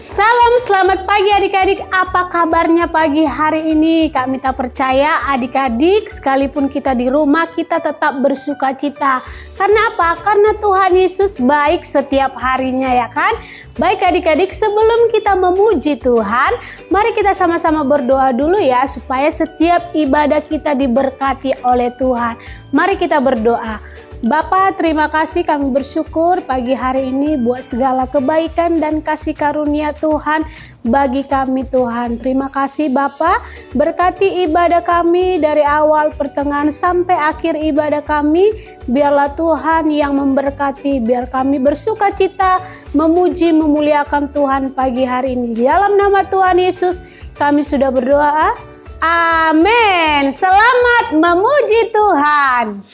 Salam selamat pagi adik-adik, apa kabarnya pagi hari ini? Kak Mita percaya adik-adik sekalipun kita di rumah kita tetap bersuka cita. Karena apa? Karena Tuhan Yesus baik setiap harinya ya kan? Baik adik-adik, sebelum kita memuji Tuhan, mari kita sama-sama berdoa dulu ya supaya setiap ibadah kita diberkati oleh Tuhan. Mari kita berdoa. Bapa, terima kasih, kami bersyukur pagi hari ini buat segala kebaikan dan kasih karunia Tuhan bagi kami Tuhan. Terima kasih Bapa, berkati ibadah kami dari awal pertengahan sampai akhir ibadah kami. Biarlah Tuhan yang memberkati, biar kami bersuka cita memuji memuliakan Tuhan pagi hari ini. Di dalam nama Tuhan Yesus kami sudah berdoa. Amin. Selamat memuji Tuhan.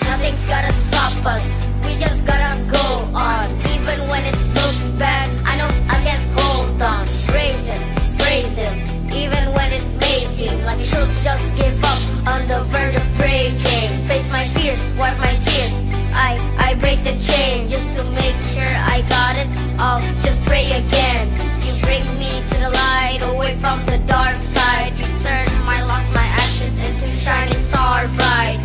Nothing's gotta stop us, we just gotta go on. Even when it looks bad, I know I can hold on. Praise him, even when it may seem like you should just give up on the verge of breaking. Face my fears, wipe my tears, I break the chain just to make sure I got it. I'll just pray again. You bring me to the light, away from the dark side. You turn my loss, my ashes into shining star bright.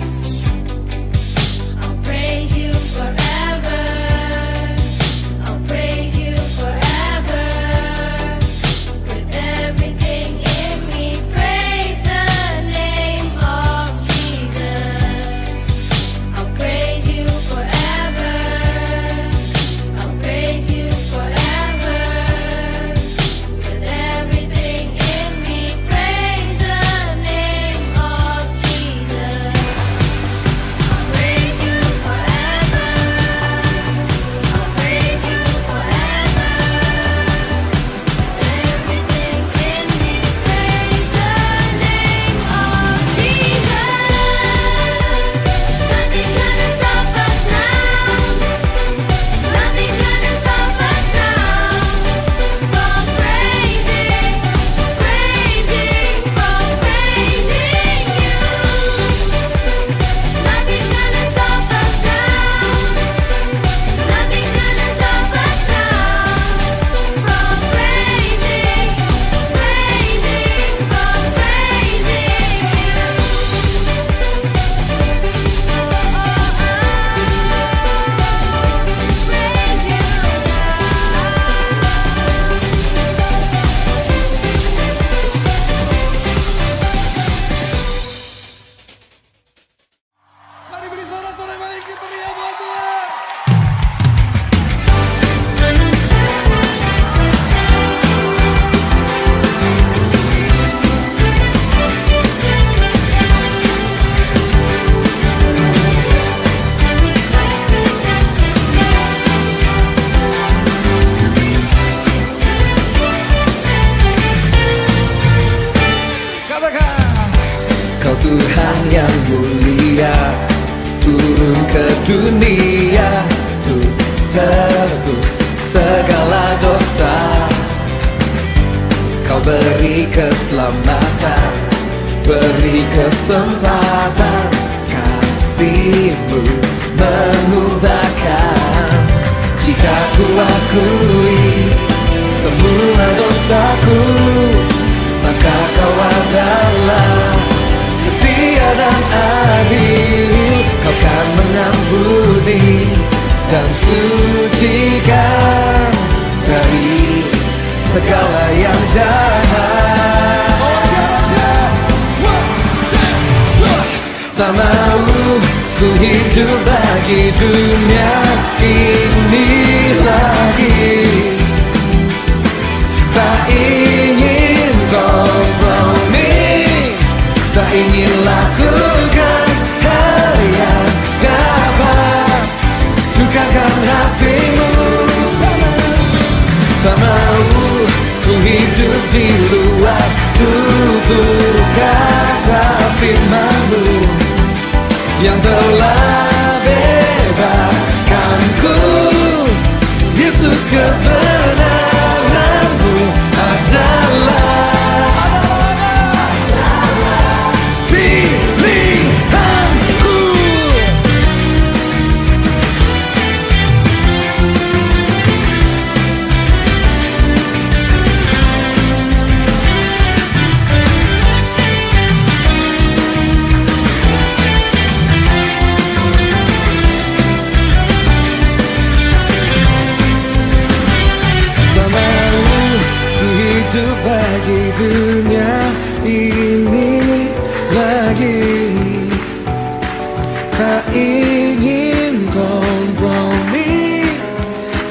dunia untuk tebus segala dosa. Kau beri keselamatan, beri kesempatan, kasih-Mu mengubahkan. Jika ku akui semua dosaku, maka Kau adalah setia dan adil. Kau kan mengampuni dan sucikan dari segala yang jahat. Tak mau ku hidup bagi dunia ini lagi. Tak ingin kompromi, tak ingin lakukan hal yang dapat dukakan hatimu. Tak mau ku hidup di luar tutur kata firman-Mu yang telah bebaskanku. Yesus, kebenaran-Mu adalah pilihanku. Hidup bagi dunia ini lagi. Tak ingin kompromi,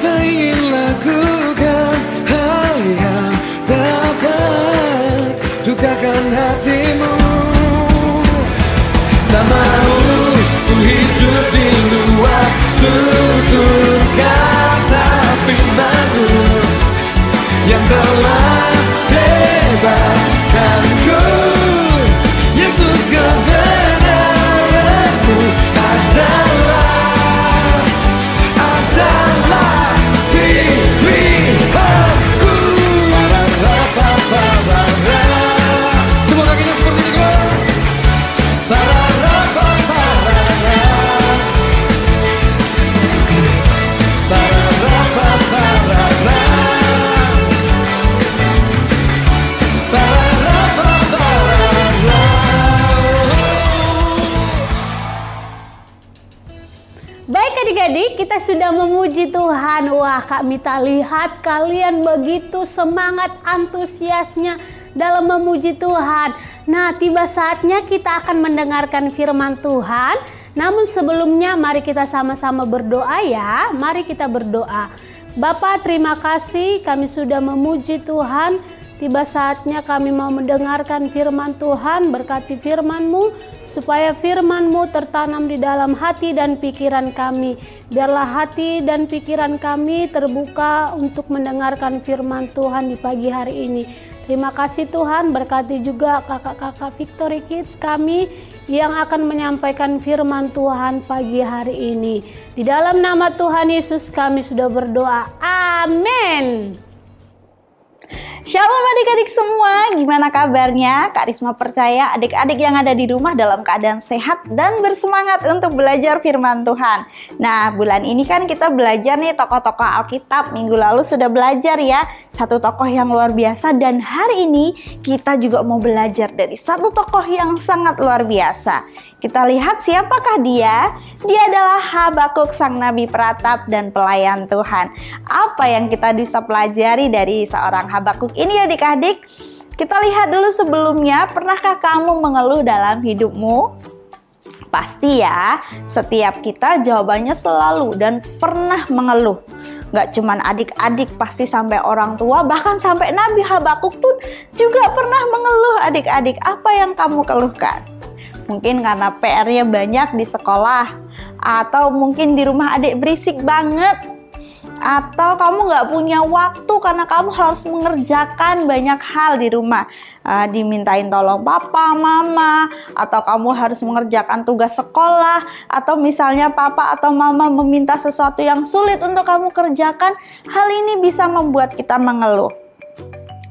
tak ingin lakukan hal yang dapat dukakan hatimu. Tak mau ku hidup di luar tutur kata firman-Mu yang telah bebaskanku. Yesus, kebenaran-Mu adalah pilihanku. Semua kakinya seperti itu. Baik adik-adik, kita sudah memuji Tuhan. Wah, Kak Mita lihat kalian begitu semangat, antusiasnya dalam memuji Tuhan. Nah, tiba saatnya kita akan mendengarkan firman Tuhan. Namun sebelumnya mari kita sama-sama berdoa ya. Mari kita berdoa. Bapa, terima kasih kami sudah memuji Tuhan. Tiba saatnya kami mau mendengarkan firman Tuhan. Berkati firman-Mu supaya firman-Mu tertanam di dalam hati dan pikiran kami. Biarlah hati dan pikiran kami terbuka untuk mendengarkan firman Tuhan di pagi hari ini. Terima kasih Tuhan, berkati juga kakak-kakak Victory Kids kami yang akan menyampaikan firman Tuhan pagi hari ini. Di dalam nama Tuhan Yesus kami sudah berdoa. Amin. Shalom adik-adik semua, gimana kabarnya? Kak Risma percaya adik-adik yang ada di rumah dalam keadaan sehat dan bersemangat untuk belajar firman Tuhan. Nah, bulan ini kan kita belajar nih tokoh-tokoh Alkitab. Minggu lalu sudah belajar ya, satu tokoh yang luar biasa. Dan hari ini kita juga mau belajar dari satu tokoh yang sangat luar biasa. Kita lihat siapakah dia? Dia adalah Habakuk, sang nabi peratap dan pelayan Tuhan. Apa yang kita bisa pelajari dari seorang Habakuk ini adik-adik? Kita lihat dulu sebelumnya, pernahkah kamu mengeluh dalam hidupmu? Pasti ya, setiap kita jawabannya selalu dan pernah mengeluh. Gak cuman adik-adik, pasti sampai orang tua, bahkan sampai Nabi Habakuk pun juga pernah mengeluh adik-adik. Apa yang kamu keluhkan? Mungkin karena PR-nya banyak di sekolah, atau mungkin di rumah adik berisik banget, atau kamu nggak punya waktu karena kamu harus mengerjakan banyak hal di rumah, dimintain tolong papa, mama, atau kamu harus mengerjakan tugas sekolah, atau misalnya papa atau mama meminta sesuatu yang sulit untuk kamu kerjakan, hal ini bisa membuat kita mengeluh.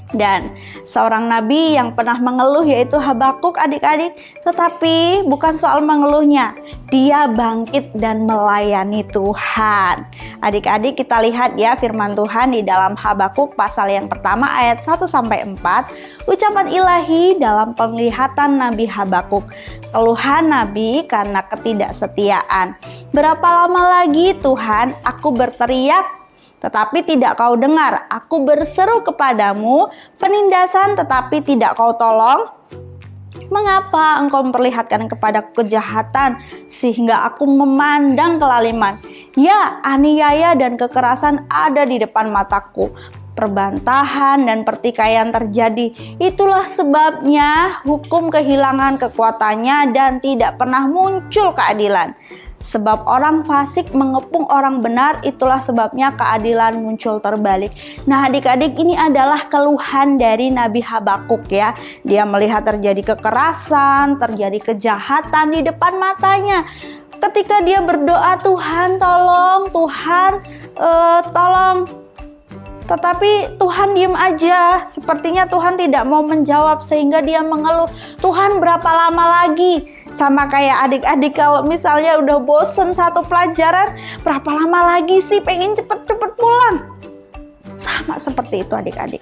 Dan seorang nabi yang pernah mengeluh yaitu Habakuk adik-adik, tetapi bukan soal mengeluhnya, dia bangkit dan melayani Tuhan. Adik-adik, kita lihat ya firman Tuhan di dalam Habakuk pasal yang pertama ayat 1-4, ucapan ilahi dalam penglihatan Nabi Habakuk. Keluhan Nabi karena ketidaksetiaan. Berapa lama lagi Tuhan aku berteriak tetapi tidak kau dengar, aku berseru kepadamu penindasan tetapi tidak kau tolong? Mengapa engkau memperlihatkan kepadaku kejahatan sehingga aku memandang kelaliman? Ya, aniaya dan kekerasan ada di depan mataku. Perbantahan dan pertikaian terjadi. Itulah sebabnya hukum kehilangan kekuatannya dan tidak pernah muncul keadilan. Sebab orang fasik mengepung orang benar, itulah sebabnya keadilan muncul terbalik. Nah adik-adik, ini adalah keluhan dari Nabi Habakuk ya. Dia melihat terjadi kekerasan, terjadi kejahatan di depan matanya. Ketika dia berdoa, Tuhan tolong, Tuhan tolong. Tetapi Tuhan diam aja. Sepertinya Tuhan tidak mau menjawab sehingga dia mengeluh, Tuhan berapa lama lagi? Sama kayak adik-adik kalau misalnya udah bosen satu pelajaran, berapa lama lagi sih pengen cepet-cepet pulang? Sama seperti itu adik-adik.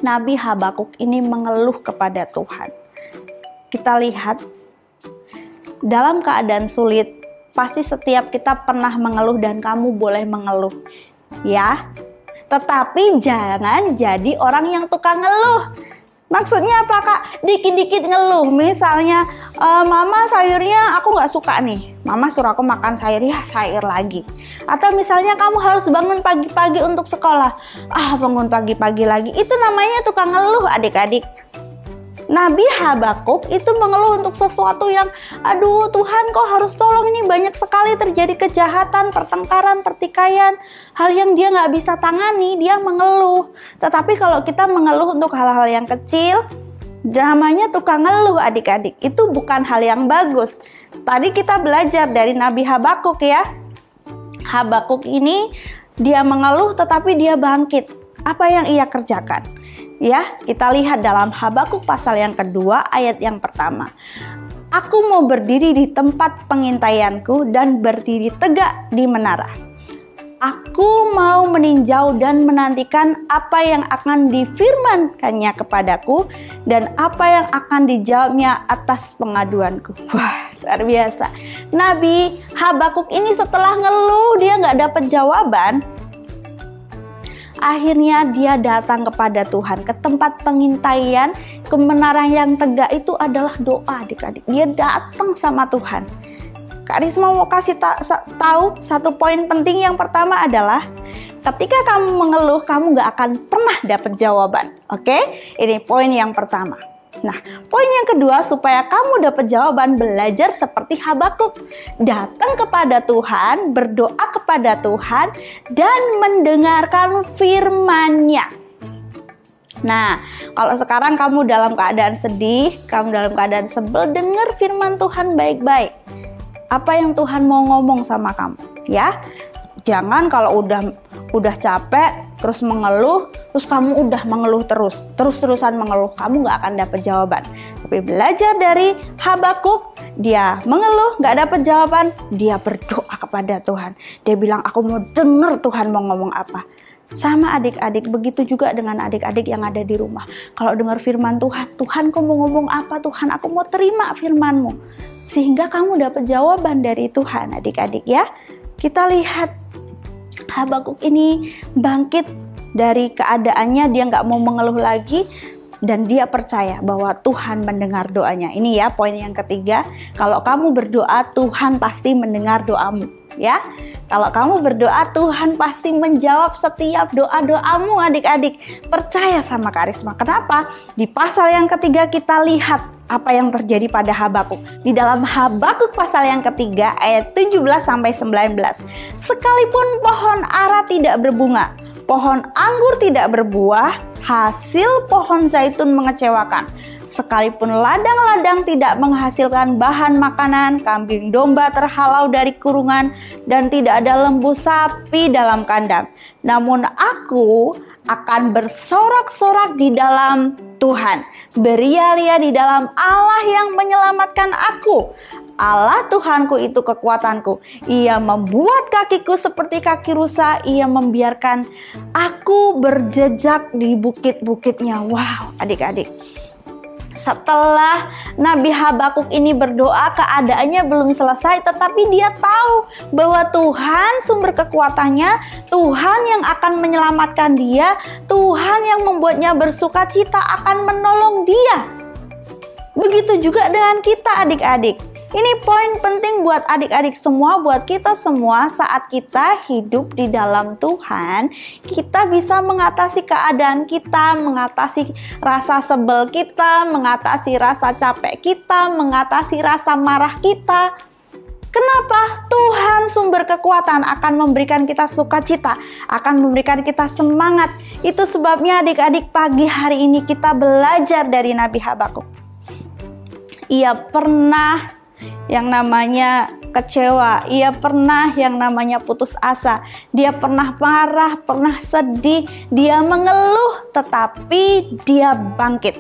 Nabi Habakuk ini mengeluh kepada Tuhan. Kita lihat dalam keadaan sulit, pasti setiap kita pernah mengeluh dan kamu boleh mengeluh. Ya, tetapi jangan jadi orang yang tukang ngeluh. Maksudnya apa kak? Dikit-dikit ngeluh. Misalnya, mama sayurnya aku nggak suka nih. Mama suruh aku makan sayur, ya sayur lagi. Atau misalnya kamu harus bangun pagi-pagi untuk sekolah. Bangun pagi-pagi lagi. Itu namanya tukang ngeluh adik-adik. Nabi Habakuk itu mengeluh untuk sesuatu yang, aduh Tuhan kau harus tolong, ini banyak sekali terjadi kejahatan, pertengkaran, pertikaian, hal yang dia nggak bisa tangani, dia mengeluh. Tetapi kalau kita mengeluh untuk hal-hal yang kecil, namanya tukang ngeluh adik-adik, itu bukan hal yang bagus. Tadi kita belajar dari Nabi Habakuk ya. Habakuk ini dia mengeluh tetapi dia bangkit. Apa yang ia kerjakan? Ya, kita lihat dalam Habakuk pasal yang kedua ayat yang pertama. Aku mau berdiri di tempat pengintaianku dan berdiri tegak di menara. Aku mau meninjau dan menantikan apa yang akan difirmankannya kepadaku dan apa yang akan dijawabnya atas pengaduanku. Wah, luar biasa. Nabi Habakuk ini setelah ngeluh, dia nggak dapat jawaban. Akhirnya dia datang kepada Tuhan, ke tempat pengintaian, ke menara yang tegak. Itu adalah doa adik-adik. Dia datang sama Tuhan. Kak Risma mau kasih tahu satu poin penting. Yang pertama adalah ketika kamu mengeluh, kamu gak akan pernah dapat jawaban. Oke? Ini poin yang pertama. Nah, poin yang kedua, supaya kamu dapat jawaban, belajar seperti Habakuk. Datang kepada Tuhan, berdoa kepada Tuhan, dan mendengarkan firman-Nya. Nah, kalau sekarang kamu dalam keadaan sedih, kamu dalam keadaan sebel, dengar firman Tuhan baik-baik. Apa yang Tuhan mau ngomong sama kamu, ya? Jangan kalau udah capek, terus mengeluh, terus kamu udah mengeluh terus-terusan mengeluh, kamu gak akan dapat jawaban. Tapi belajar dari Habakuk, dia mengeluh, gak dapat jawaban, dia berdoa kepada Tuhan. Dia bilang, aku mau dengar Tuhan mau ngomong apa. Sama adik-adik, begitu juga dengan adik-adik yang ada di rumah. Kalau dengar firman Tuhan, Tuhan kau mau ngomong apa Tuhan, aku mau terima firman-Mu. Sehingga kamu dapat jawaban dari Tuhan adik-adik ya. Kita lihat Habakuk ini bangkit dari keadaannya, dia nggak mau mengeluh lagi dan dia percaya bahwa Tuhan mendengar doanya. Ini ya poin yang ketiga, kalau kamu berdoa Tuhan pasti mendengar doamu ya. Kalau kamu berdoa Tuhan pasti menjawab setiap doa-doamu adik-adik. Percaya sama Kak Risma. Kenapa? Di pasal yang ketiga kita lihat apa yang terjadi pada Habakuk. Di dalam Habakuk pasal yang ketiga ayat 17-19. Sekalipun pohon ara tidak berbunga, pohon anggur tidak berbuah, hasil pohon zaitun mengecewakan. Sekalipun ladang-ladang tidak menghasilkan bahan makanan, kambing domba terhalau dari kurungan, dan tidak ada lembu sapi dalam kandang. Namun aku akan bersorak-sorak di dalam Tuhan, beria-ria di dalam Allah yang menyelamatkan aku. Allah Tuhanku itu kekuatanku. Ia membuat kakiku seperti kaki rusa. Ia membiarkan aku berjejak di bukit-bukitnya. Wow, adik-adik. Setelah Nabi Habakuk ini berdoa, keadaannya belum selesai, tetapi dia tahu bahwa Tuhan sumber kekuatannya, Tuhan yang akan menyelamatkan dia, Tuhan yang membuatnya bersuka cita akan menolong dia. Begitu juga dengan kita, adik-adik. Ini poin penting buat adik-adik semua, buat kita semua. Saat kita hidup di dalam Tuhan, kita bisa mengatasi keadaan kita, mengatasi rasa sebel kita, mengatasi rasa capek kita, mengatasi rasa marah kita. Kenapa? Tuhan sumber kekuatan akan memberikan kita sukacita, akan memberikan kita semangat. Itu sebabnya adik-adik pagi hari ini kita belajar dari Nabi Habakuk. Ia pernah yang namanya kecewa, ia pernah yang namanya putus asa, dia pernah marah, pernah sedih, dia mengeluh, tetapi dia bangkit.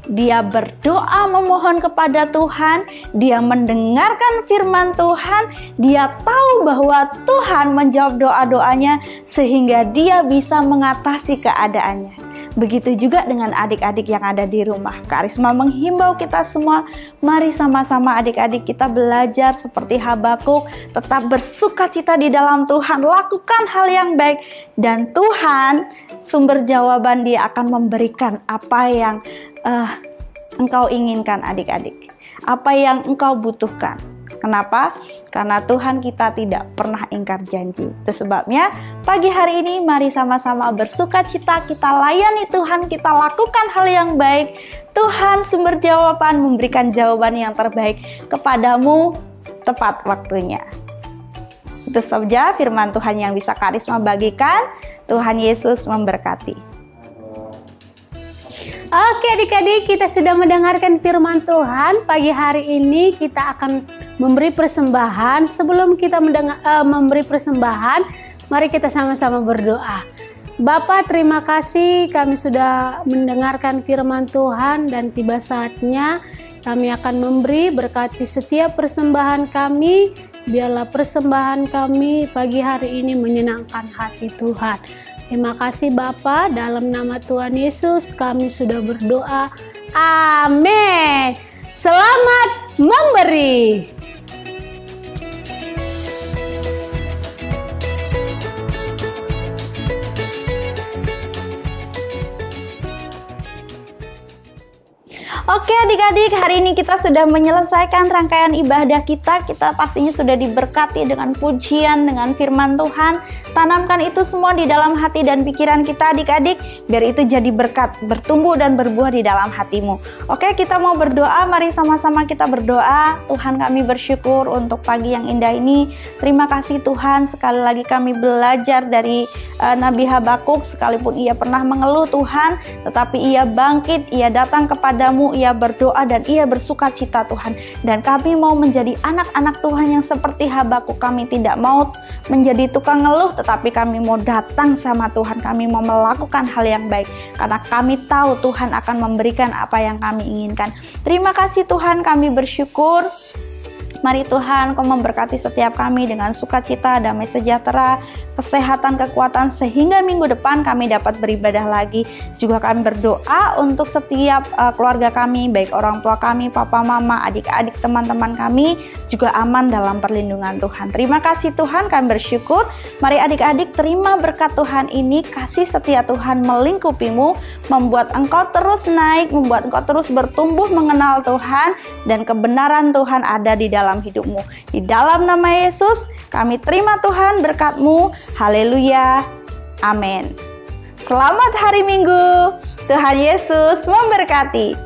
Dia berdoa memohon kepada Tuhan, dia mendengarkan firman Tuhan, dia tahu bahwa Tuhan menjawab doa-doanya sehingga dia bisa mengatasi keadaannya. Begitu juga dengan adik-adik yang ada di rumah. Kak Risma menghimbau kita semua, mari sama-sama adik-adik kita belajar seperti Habakuk, tetap bersukacita di dalam Tuhan, lakukan hal yang baik, dan Tuhan sumber jawaban dia akan memberikan apa yang engkau inginkan adik-adik, apa yang engkau butuhkan. Kenapa? Karena Tuhan kita tidak pernah ingkar janji. Itu sebabnya pagi hari ini mari sama-sama bersukacita, kita layani Tuhan, kita lakukan hal yang baik. Tuhan sumber jawaban memberikan jawaban yang terbaik kepadamu tepat waktunya. Itu saja firman Tuhan yang bisa Kak Risma bagikan. Tuhan Yesus memberkati. Oke adik-adik, kita sudah mendengarkan firman Tuhan. Pagi hari ini kita akan memberi persembahan. Sebelum kita memberi persembahan, mari kita sama-sama berdoa. Bapa, terima kasih kami sudah mendengarkan firman Tuhan, dan tiba saatnya kami akan memberi. Berkati setiap persembahan kami, biarlah persembahan kami pagi hari ini menyenangkan hati Tuhan. Terima kasih Bapa, dalam nama Tuhan Yesus kami sudah berdoa. Amin. Selamat memberi. Oke adik-adik, hari ini kita sudah menyelesaikan rangkaian ibadah kita. Kita pastinya sudah diberkati dengan pujian, dengan firman Tuhan. Tanamkan itu semua di dalam hati dan pikiran kita adik-adik, biar itu jadi berkat, bertumbuh dan berbuah di dalam hatimu. Oke, kita mau berdoa, mari sama-sama kita berdoa. Tuhan, kami bersyukur untuk pagi yang indah ini. Terima kasih Tuhan, sekali lagi kami belajar dari Nabi Habakuk. Sekalipun ia pernah mengeluh Tuhan, tetapi ia bangkit, ia datang kepadamu, ia berdoa dan ia bersuka cita Tuhan. Dan kami mau menjadi anak-anak Tuhan yang seperti Habakuk. Kami tidak mau menjadi tukang ngeluh, tetapi kami mau datang sama Tuhan. Kami mau melakukan hal yang baik, karena kami tahu Tuhan akan memberikan apa yang kami inginkan. Terima kasih Tuhan, kami bersyukur. Mari Tuhan, Kau memberkati setiap kami dengan sukacita, damai sejahtera, kesehatan, kekuatan, sehingga minggu depan kami dapat beribadah lagi. Juga kami berdoa untuk setiap keluarga kami, baik orang tua kami, papa, mama, adik-adik, teman-teman kami, juga aman dalam perlindungan Tuhan. Terima kasih Tuhan, kami bersyukur. Mari adik-adik terima berkat Tuhan ini, kasih setia Tuhan melingkupimu, membuat engkau terus naik, membuat engkau terus bertumbuh mengenal Tuhan, dan kebenaran Tuhan ada di dalam hidupmu. Di dalam nama Yesus kami terima Tuhan berkat-Mu. Haleluya. Amin. Selamat hari Minggu. Tuhan Yesus memberkati.